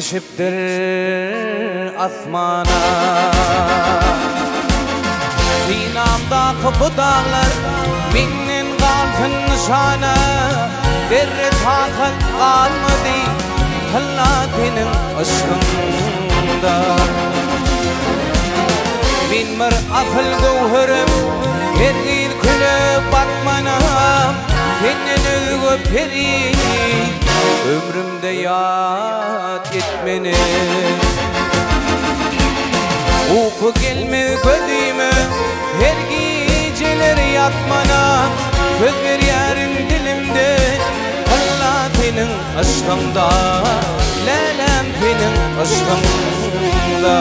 yetişipdir asmana. Sinamdaki bu dağlar minnin kalkın nişana. Derre takat kalmadı Allah'ın aşkında. Min bir asıl gavherim her gün külüp bakmanam. Senin özgü peri ömrümde yad etmeni. Uyku gelme gözüme her geceler yatmana. Söz ver yarın dilimde Allah senin aşkında. Lelem senin aşkında.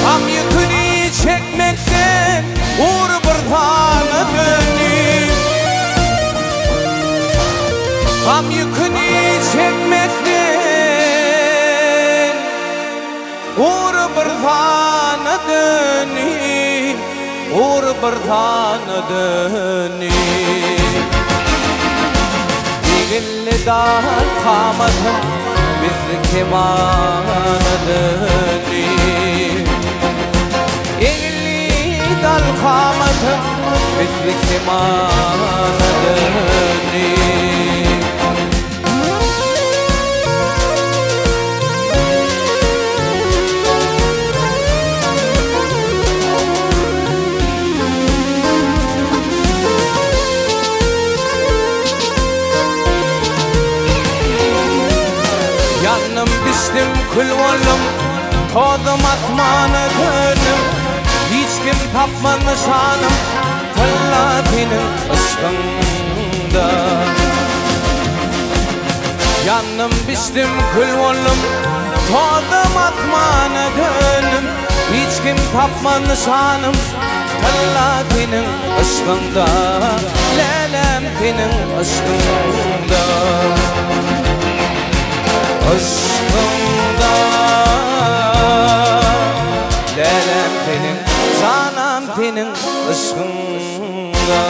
Tam yükünü çekmekten uğur bir tane döneyim. Tam yükünü çekmekten uğur bir tane döneyim. Uğur bir tane döneyim. Dilli dağ kamatım bizli kemana döneyim. Dilli dağ kamatım bizli kemana döneyim. Yanım düştüm kül oldum, tozdum asmana döndüm. Hiç kim tapmadı şanım, talla senin aşkında. Yanım düştüm kül oldum, tozdum asmana döndüm. Hiç kim tapmadı şanım, talla senin aşkında. Lelem senin aşkında. Aşkımda lelem senin, canım senin aşkımda.